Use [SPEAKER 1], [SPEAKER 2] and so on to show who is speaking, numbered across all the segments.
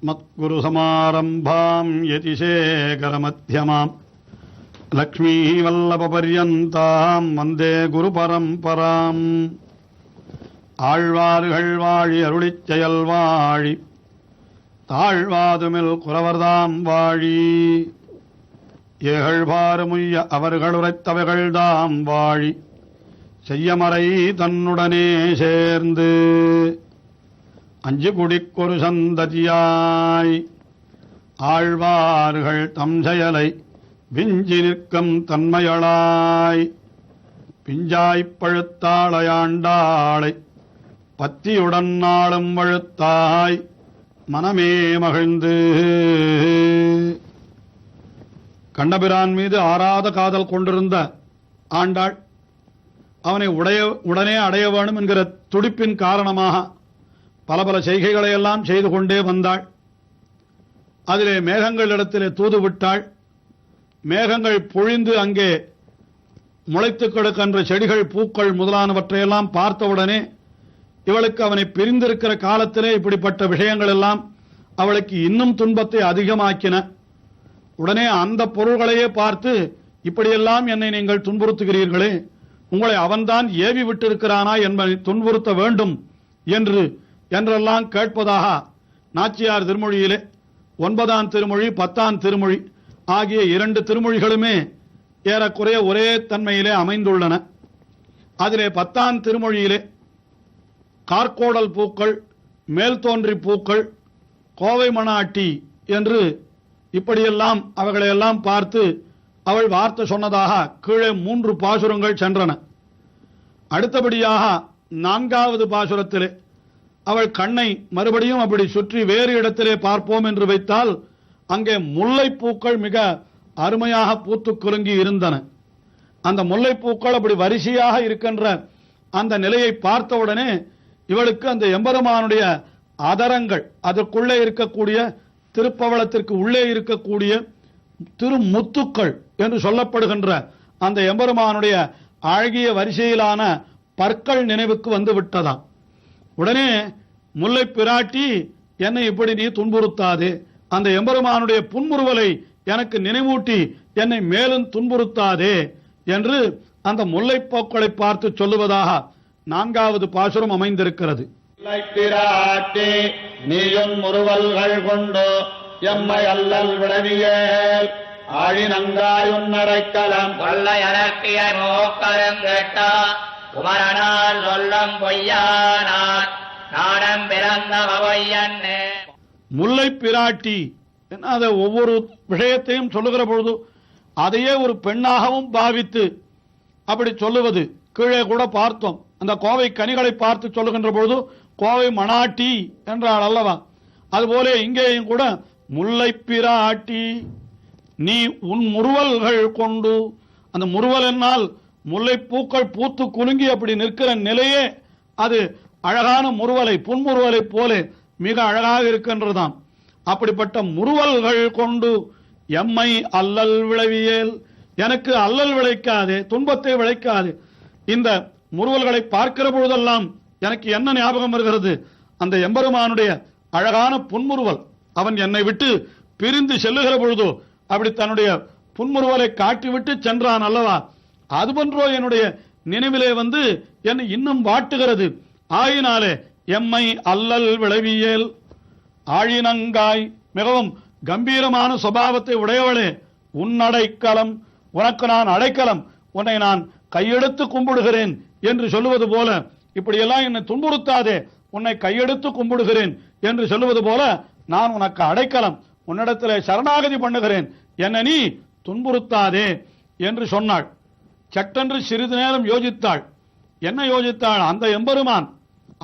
[SPEAKER 1] अस्मत्गुरुसमारम्भां यतिशेखरमध्यमां लक्ष्मीवल्लभपर्यन्तां वन्दे गुरुपरम्पराम् ஆழ்வார்கள் வாழி அருளிச் செயல் வாழி தாழ்வாதுமில் குறவர்தாம் வாழி ஏகழ்வாறுமுய்ய அவர்களுரைத்தவைகள்தாம் வாழி செய்யமறை தன்னுடனே சேர்ந்து அஞ்சு குடிக்கொரு சந்ததியாய் ஆழ்வார்கள் தம் செயலை விஞ்சி நிற்கும் தன்மையளாய் பிஞ்சாய்ப் பழுத்தாளையாண்டாளை பத்தியுடன் நாளும் வழுத்தாய் மனமே மகிழ்ந்து. கண்ணபிரான் மீது ஆறாத காதல் கொண்டிருந்த ஆண்டாள் அவனை உடனே அடைய வேண்டும் என்கிற துடிப்பின் காரணமாக பல பல செய்கைகளையெல்லாம் செய்து கொண்டே வந்தாள். அதிலே மேகங்களிடத்திலே தூது விட்டாள். மேகங்கள் பொழிந்து அங்கே முளைத்து கிடக்கின்ற செடிகள் பூக்கள் முதலானவற்றையெல்லாம் பார்த்தவுடனே இவளுக்கு அவனை பிரிந்திருக்கிற காலத்திலே இப்படிப்பட்ட விஷயங்கள் எல்லாம் அவளுக்கு இன்னும் துன்பத்தை அதிகமாக்கின. உடனே அந்த பொருள்களையே பார்த்து, இப்படியெல்லாம் என்னை நீங்கள் துன்புறுத்துகிறீர்களே, உங்களை அவன்தான் ஏவி விட்டிருக்கிறானா என்பதை துன்புறுத்த வேண்டும் என்றெல்லாம் கேட்பதாக நாச்சியார் திருமொழியிலே 9ஆம் திருமொழி 10ஆம் திருமொழி ஆகிய 2 திருமொழிகளுமே ஏறக்குறைய ஒரே தன்மையிலே அமைந்துள்ளன. அதிலே 10ஆம் திருமொழியிலே கார்கோடல் பூக்கள், மேல் தோன்றி பூக்கள், கோவை மணாட்டி என்று இப்படியெல்லாம் அவைகளையெல்லாம் பார்த்து அவள் வார்த்தை சொன்னதாக கீழே 3 பாசுரங்கள் சென்றன. அடுத்தபடியாக 4வது பாசுரத்திலே அவள் கண்ணை மறுபடியும் அப்படி சுற்றி வேறு இடத்திலே பார்ப்போம் என்று வைத்தால் அங்கே முல்லைப்பூக்கள் மிக அருமையாக பூத்து குலுங்கி இருந்தன. அந்த முல்லைப்பூக்கள் அப்படி வரிசையாக இருக்கின்ற அந்த நிலையை பார்த்தவுடனே இவளுக்கு அந்த எம்பெருமானுடைய அதரங்கள், அதற்குள்ளே இருக்கக்கூடிய திருப்பவளத்திற்கு உள்ளே இருக்கக்கூடிய திருமுத்துக்கள் என்று சொல்லப்படுகின்ற அந்த எம்பெருமானுடைய அழகிய வரிசையிலான பற்கள் நினைவுக்கு வந்து விட்டதாம். உடனே முல்லை பிராட்டி, என்னை இப்படி நீ துன்புறுத்தாதே, அந்த எம்பெருமானுடைய புன்முறுவலை எனக்கு நினைவூட்டி என்னை மேலும் துன்புறுத்தாதே என்று அந்த முல்லைப்பூக்களை பார்த்து சொல்லுவதாக 4வது பாசுரம் அமைந்திருக்கிறது.
[SPEAKER 2] பிராட்டி நீயும் முறுவல்கள் கொண்டு எம்மை அல்லல் விளவியேல் ஆழினங்காயுன்னடைக்கலம் கொள்ளையரக்கிய மோக்கரம் கேட்டா குமரனால் சொல்லம் பொய்யானார் நாடம் பிறந்த பொய்யன்னே.
[SPEAKER 1] முல்லை பிராட்டி அதை ஒவ்வொரு விஷயத்தையும் சொல்லுகிற பொழுது அதையே ஒரு பெண்ணாகவும் பாவித்து அப்படி சொல்லுவது கீழே கூட பார்த்தோம். அந்த கோவை கனிகளை பார்த்து சொல்லுகின்ற பொழுது கோவை மணாட்டி என்றாள் அல்லவா, அதுபோல இங்கேயும் கூட முல்லை பிராட்டி நீ உன் முறுவல்கள் கொண்டு, அந்த முறுவல் என்னால் முல்லை பூக்கள் பூத்து குலுங்கி அப்படி நிற்கிற நிலையே அது அழகான முறுவலை, புன்முறுவலை போல மிக அழகாக இருக்கின்றதாம். அப்படிப்பட்ட முறுவல்கள் கொண்டு எம்மை அல்லல் விளைவியேல், எனக்கு அல்லல் விளைக்காதே, துன்பத்தை விளைக்காதே. இந்த முறுவல்களை பார்க்கிற பொழுதெல்லாம் எனக்கு என்ன ஞாபகம் வருகிறது, அந்த எம்பெருமானுடைய அழகான புன்முறுவல். அவன் என்னை விட்டு பிரிந்து செல்லுகிற பொழுதோ அப்படி தன்னுடைய புன்முறுவலை காட்டிவிட்டு சென்றான் அல்லவா, அதுபோன்றோ என்னுடைய நினைவிலே வந்து என்னை இன்னும் வாட்டுகிறது. ஆயினாலே எம்மை அல்லல் விளைவியேல் ஆழினங்காய், மிகவும் கம்பீரமான சுபாவத்தை உடையவளே, உன்னடைக்கலம், உனக்கு நான் அடைக்கலம், உன்னை நான் கையெடுத்து கும்பிடுகிறேன் என்று சொல்லுவது போல, இப்படியெல்லாம் என்னை துன்புறுத்தாதே, உன்னை கையெடுத்து கும்பிடுகிறேன் என்று சொல்லுவது போல நான் உனக்கு அடைக்கலம், உன்னிடத்திலே சரணாகதி பண்ணுகிறேன், என்னை நீ துன்புறுத்தாதே என்று சொன்னாள். சட்டென்று சிறிது நேரம் யோசித்தாள். என்ன யோசித்தாள், அந்த எம்பெருமான்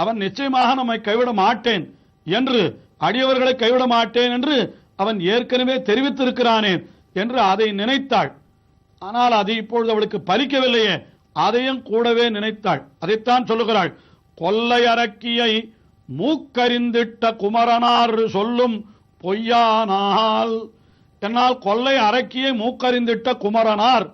[SPEAKER 1] அவன் நிச்சயமாக நம்மை கைவிட மாட்டேன் என்று, அடியவர்களை கைவிட மாட்டேன் என்று அவன் ஏற்கனவே தெரிவித்திருக்கிறானே என்று அதை நினைத்தாள். ஆனால் அது இப்பொழுது அவளுக்கு பலிக்கவில்லையே, அதையும் கூடவே நினைத்தாள். அதைத்தான் சொல்லுகிறாள், கொல்லை அரக்கியை மூக்கறிந்திட்ட குமரனார் சொல்லும் பொய்யானால். என்னால் கொல்லை அரக்கியை மூக்கறிந்திட்ட குமரனார்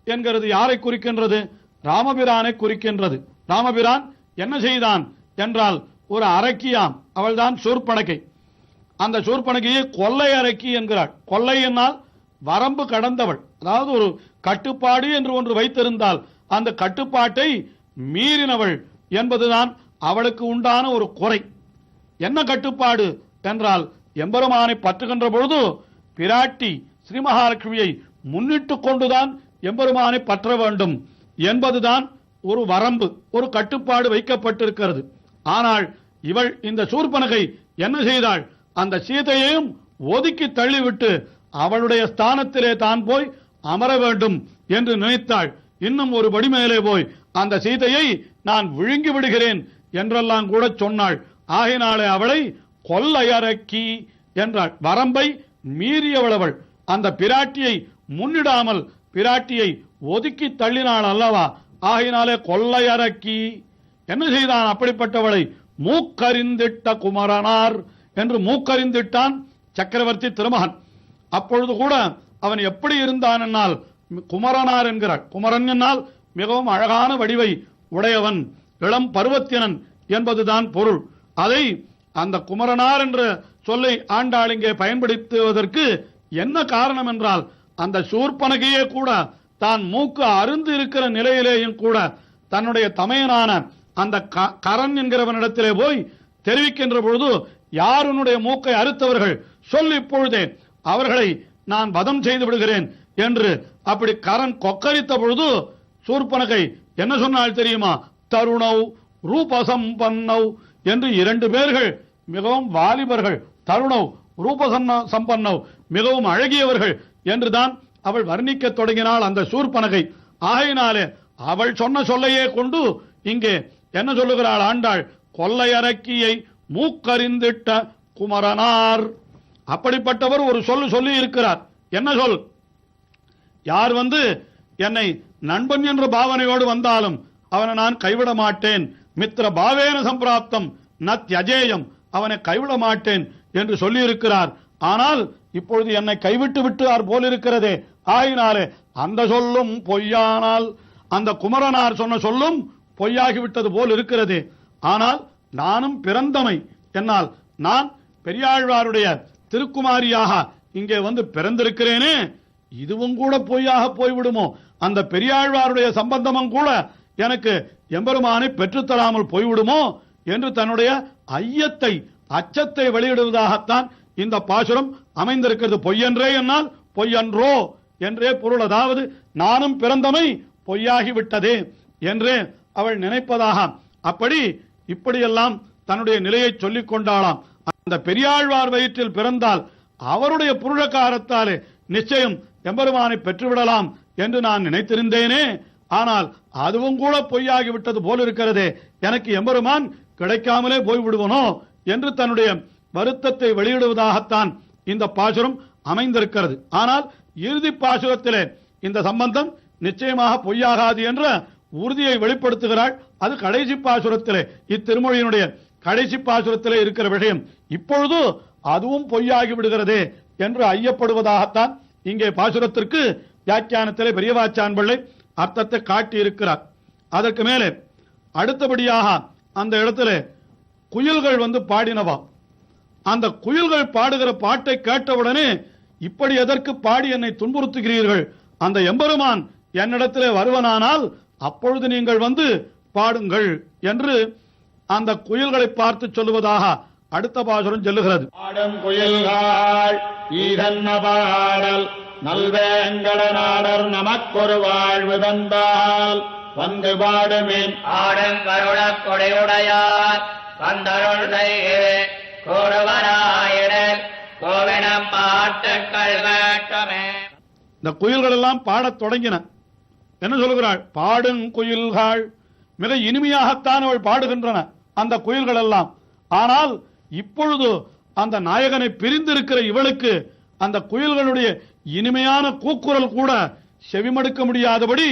[SPEAKER 1] என்கிறது யாரை குறிக்கின்றது? ராமபிரானை குறிக்கின்றது. ராமபிரான் என்ன செய்தான் என்றால் ஒரு அரக்கியாம், அவள்தான் சூர்பனகை. அந்த சூர்பனகையை கொள்ளையரக்கி என்கிறாள். கொள்ளை என்னால் வரம்பு கடந்தவள், அதாவது ஒரு கட்டுப்பாடு என்று ஒன்று வைத்திருந்தால் அந்த கட்டுப்பாட்டை மீறினவள் என்பதுதான் அவளுக்கு உண்டான ஒரு குறை. என்ன கட்டுப்பாடு என்றால், எம்பெருமானை பற்றுகின்ற பொழுது பிராட்டி ஸ்ரீ மகாலட்சுமியை முன்னிட்டு கொண்டுதான் எம்பெருமானை பற்ற வேண்டும் என்பதுதான் ஒரு வரம்பு, ஒரு கட்டுப்பாடு வைக்கப்பட்டிருக்கிறது. ஆனால் இவள் இந்த சூர்பனகை என்ன செய்தாள்? அந்த சீதையையும் ஒதுக்கி தள்ளிவிட்டு அவளுடைய ஸ்தானத்திலே தான் போய் அமர வேண்டும் என்று நினைத்தாள். இன்னும் ஒரு படி மேலே போய் அந்த சீதையை நான் விழுங்கி விடுகிறேன் என்றெல்லாம் கூட சொன்னாள். ஆகினாலே அவளை கொள்ளையரக்கி என்றாள். வரம்பை மீறியவளவள். அந்த பிராட்டியை முன்னிடாமல் பிராட்டியை ஒதுக்கி தள்ளினாள் அல்லவா? ஆகினாலே கொள்ளையரக்கி என்ன செய்தான்? அப்படிப்பட்டவளை மூக்கறிந்திட்ட குமரனார் என்று மூக்கறிந்திட்டான் சக்கரவர்த்தி திருமகன். அப்பொழுது கூட அவன் எப்படி இருந்தான் என்னால் குமரனார் என்கிறாள். குமரன் என்னால் மிகவும் அழகான வடிவை உடையவன், இளம் பருவத்தினன் என்பதுதான் பொருள். அதை அந்த குமரனார் என்ற சொல்லை ஆண்டாள் இங்கே பயன்படுத்துவதற்கு என்ன காரணம் என்றால், அந்த சூர்பனகையே கூட தான் மூக்கு அருந்து இருக்கிற நிலையிலேயும் கூட தன்னுடைய தமையனான அந்த கரன் என்கிறவனிடத்திலே போய் தெரிவிக்கின்ற பொழுது, யார் உன்னுடைய மூக்கை அறுத்தவர்கள் சொல், இப்பொழுதே அவர்களை நான் வதம் செய்து விடுகிறேன் என்று அப்படி கரன் கொக்கரித்த பொழுது சூர்பனகை என்ன சொன்னால் தெரியுமா? தருணவ் ரூபசம்பன்னவ் என்று இரண்டு பேர்கள், மிகவும் வாலிபர்கள், தருணவ் ரூபசம்பன்னவ் மிகவும் அழகியவர்கள் என்றுதான் அவள் வர்ணிக்க தொடங்கினாள் அந்த சூர்பனகை. ஆகையினாலே அவள் சொன்ன சொல்லையே கொண்டு இங்கே என்ன சொல்லுகிறாள் ஆண்டாள்? கொள்ளையரக்கியை மூக்கறிந்திட்ட குமரனார். அப்படிப்பட்டவர் ஒரு சொல்லி இருக்கிறார். என்ன சொல்? யார் என்னை நண்பன் என்ற பாவனையோடு வந்தாலும் அவனை நான் கைவிட மாட்டேன். மித்திர பாவேன சம்பிராப்தம் ந த்யஜேயம், அவனை கைவிட மாட்டேன் என்று சொல்லி இருக்கிறார். ஆனால் இப்பொழுது என்னை கைவிட்டு விட்டார் போல் இருக்கிறதே. ஆயினாலே அந்த சொல்லும் பொய்யானால், அந்த குமரனார் சொன்ன சொல்லும் பொய்யாகிவிட்டது போல் இருக்கிறது. ஆனால் நானும் பிறந்தமை என்னால் நான் பெரியாழ்வாருடைய திருக்குமாரியாக இங்கே பிறந்திருக்கிறேனே, இதுவும் கூட பொய்யாக போய்விடுமோ? அந்த பெரியாழ்வாருடைய சம்பந்தமும் கூட எனக்கு எம்பெருமானை பெற்றுத்தராமல் போய்விடுமோ என்று தன்னுடைய ஐயத்தை, அச்சத்தை வெளியிடுவதாகத்தான் இந்த பாசுரம் அமைந்திருக்கிறது. பொய்யன்றே என்னால் பொய்யன்றோ என்றே பொருள். அதாவது நானும் பிறந்தமை பொய்யாகிவிட்டதே என்றே அவள் நினைப்பதாக. அப்படி இப்படியெல்லாம் தன்னுடைய நிலையை சொல்லிக் கொண்டாளாம். அந்த பெரியாழ்வார் வயிற்றில் பிறந்தால் அவருடைய புருஷகாரத்தாலே நிச்சயம் எம்பெருமானை பெற்றுவிடலாம் என்று நான் நினைத்திருந்தேனே. ஆனால் அதுவும் கூட பொய்யாகிவிட்டது போல் இருக்கிறதே, எனக்கு எம்பெருமான் கிடைக்காமலே போய்விடுவனோ என்று தன்னுடைய வருத்தத்தை வெளியிடுவதாகத்தான் இந்த பாசுரம் அமைந்திருக்கிறது. ஆனால் இறுதி பாசுரத்திலே இந்த சம்பந்தம் நிச்சயமாக பொய்யாகாது என்ற உறுதியை வெளிப்படுத்துகிறாள். அது கடைசி பாசுரத்திலே, இத்திருமொழியினுடைய கடைசி பாசுரத்திலே இருக்கிற விஷயம். இப்பொழுது அதுவும் பொய்யாகி விடுகிறதே என்று ஐயப்படுவதாகத்தான் இங்கே பாசுரத்திற்கு வியாக்கியானத்திலே பெரியவாச்சான் பிள்ளை அர்த்தத்தை காட்டி இருக்கிறார். அதற்கு மேலே அடுத்தபடியாக அந்த இடத்துல குயில்கள் பாடினவா. அந்த குயில்கள் பாடுகிற பாட்டை கேட்டவுடனே, இப்படி எதற்கு பாடி என்னை துன்புறுத்துகிறீர்கள்? அந்த எம்பெருமான் என்னிடத்திலே வருவனானால் அப்பொழுது நீங்கள் பாடுங்கள் என்று அந்த குயில்களை பார்த்து சொல்லுவதாக அடுத்த பாசுரம் சொல்லுகிறது.
[SPEAKER 2] பாடும் குயில்கள் ஈதன்ன பாடல் நல்வேங்கட நாடர் நமக்கொரு வாழ்வு தந்தால் வந்து பாடுமேன் ஆடங்கருள கொடையுடையார் வந்தருள் செய்கே கோருவராயிடல் கோவினம் பாட்டுக்கள் கேட்டமே.
[SPEAKER 1] இந்த குயில்கள் எல்லாம் பாடத் தொடங்கின. என்ன சொல்லுகிறாள்? பாடும் குயில்கள். மிக இனிமையாகத்தான் அவள் பாடுகின்றன அந்த குயில்கள் எல்லாம். ஆனால் இப்பொழுது அந்த நாயகனை பிரிந்திருக்கிற இவளுக்கு அந்த குயில்களுடைய இனிமையான கூக்குரல் கூட செவிமடுக்க முடியாதபடி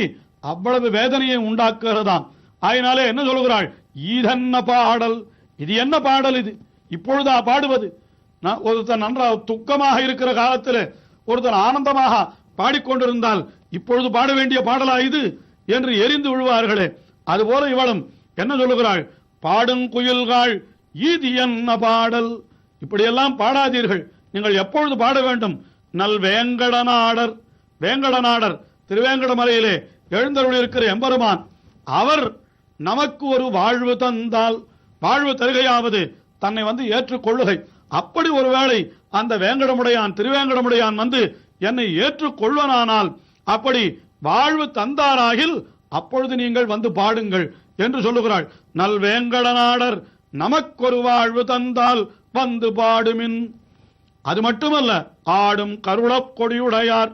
[SPEAKER 1] அவ்வளவு வேதனையை உண்டாக்குகிறதாம். ஆயினாலே என்ன சொல்லுகிறாள்? ஈதன்ன பாடல். இது என்ன பாடல்? இது இப்பொழுதா பாடுவது? ஒருத்தன் நன்றாக துக்கமாக இருக்கிற காலத்தில் ஒருத்தன் ஆனந்தமாக பாடிக்கொண்டிருந்தால் இப்பொழுது பாட வேண்டிய பாடலா இது என்று எரிந்து விழுவார்களே, அதுபோல இவளும் என்ன சொல்லுகிறாள்? பாடும் குயில்கள் இது என்ன பாடல் இப்படியெல்லாம் பாடாதீர்கள். நீங்கள் எப்பொழுது பாட வேண்டும்? நல் வேங்கடநாடர், வேங்கடநாடர் திருவேங்கடமலையிலே எழுந்தருள் இருக்கிற எம்பெருமான், அவர் நமக்கு ஒரு வாழ்வு தந்தால், வாழ்வு தருகையாவது தன்னை ஏற்றுக்கொள்ளுகை. அப்படி ஒருவேளை அந்த வேங்கடமுடையான் திருவேங்கடமுடையான் என்னை ஏற்றுக்கொள்வனானால், அப்படி வாழ்வு தந்தாராகில் அப்பொழுது நீங்கள் பாடுங்கள் என்று சொல்லுகிறாள். நல் வேங்கடநாடர் நமக்கொரு வாழ்வு தந்தால் பாடுமின். அது மட்டுமல்ல, ஆடும் கருளக் கொடியுடையார்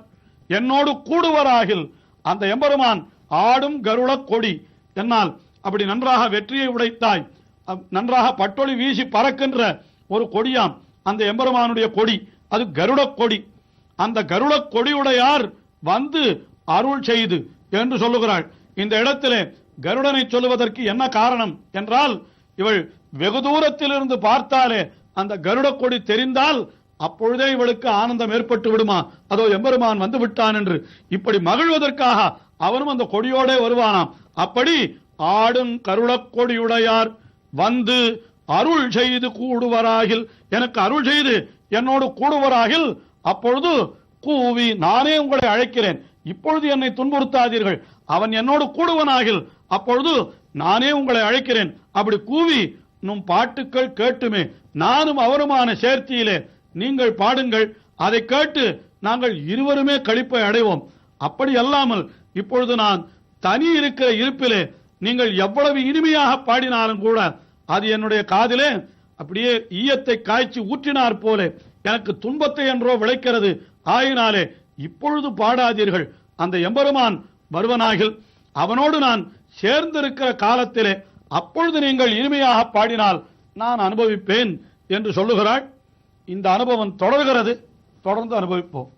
[SPEAKER 1] என்னோடு கூடுவராகில், அந்த எம்பெருமான் ஆடும் கருளக் கொடி என்னால் அப்படி நன்றாக வெற்றியை உடைத்தாய், நன்றாக பட்டொளி வீசி பறக்கின்ற ஒரு கொடியாம் அந்த எம்பெருமானுடைய கொடி, அது கருடக் கொடி. அந்த கருடக் கொடியுடையார் அருள் செய்து என்று சொல்லுகிறாள். இந்த இடத்திலே கருடனை சொல்லுவதற்கு என்ன காரணம் என்றால், இவள் வெகு தூரத்திலிருந்து பார்த்தாலே அந்த கருடக் கொடி தெரிந்தால் அப்பொழுதே இவளுக்கு ஆனந்தம் ஏற்பட்டு விடுமா, அதோ எம்பெருமான் வந்து விட்டான் என்று இப்படி மகிழ்வதற்காக அவனும் அந்த கொடியோடே வருவானாம். அப்படி ஆடும் கருடக் கொடியுடையார் அருள் செய்து கூடுவராகில், எனக்கு அருள் செய்து என்னோடு கூடுவராகில், அப்பொழுது கூவி நானே உங்களை அழைக்கிறேன், இப்பொழுது என்னை துன்புறுத்தாதீர்கள், அவன் என்னோடு கூடுவனாகில் அப்பொழுது நானே உங்களை அழைக்கிறேன். அப்படி கூவி நும் பாட்டுக்கள் கேட்டுமே நானும் அவருமான சேர்த்தியிலே நீங்கள் பாடுங்கள், அதை கேட்டு நாங்கள் இருவருமே களிப்பை அடைவோம். அப்படி அல்லாமல் இப்பொழுது நான் தனி இருக்கிற இருப்பிலே நீங்கள் எவ்வளவு இனிமையாக பாடினாலும் கூட அது என்னுடைய காதிலே அப்படியே ஈயத்தை காய்ச்சி ஊற்றினார் போல எனக்கு துன்பத்தை என்றோ விளைக்கிறது. ஆயினாலே இப்பொழுது பாடாதீர்கள், அந்த எம்பெருமான் வருவனாகில் அவனோடு நான் சேர்ந்திருக்கிற காலத்திலே அப்பொழுது நீங்கள் இனிமையாக பாடினால் நான் அனுபவிப்பேன் என்று சொல்லுகிறாள். இந்த அனுபவம் தொடர்கிறது, தொடர்ந்து அனுபவிப்போம்.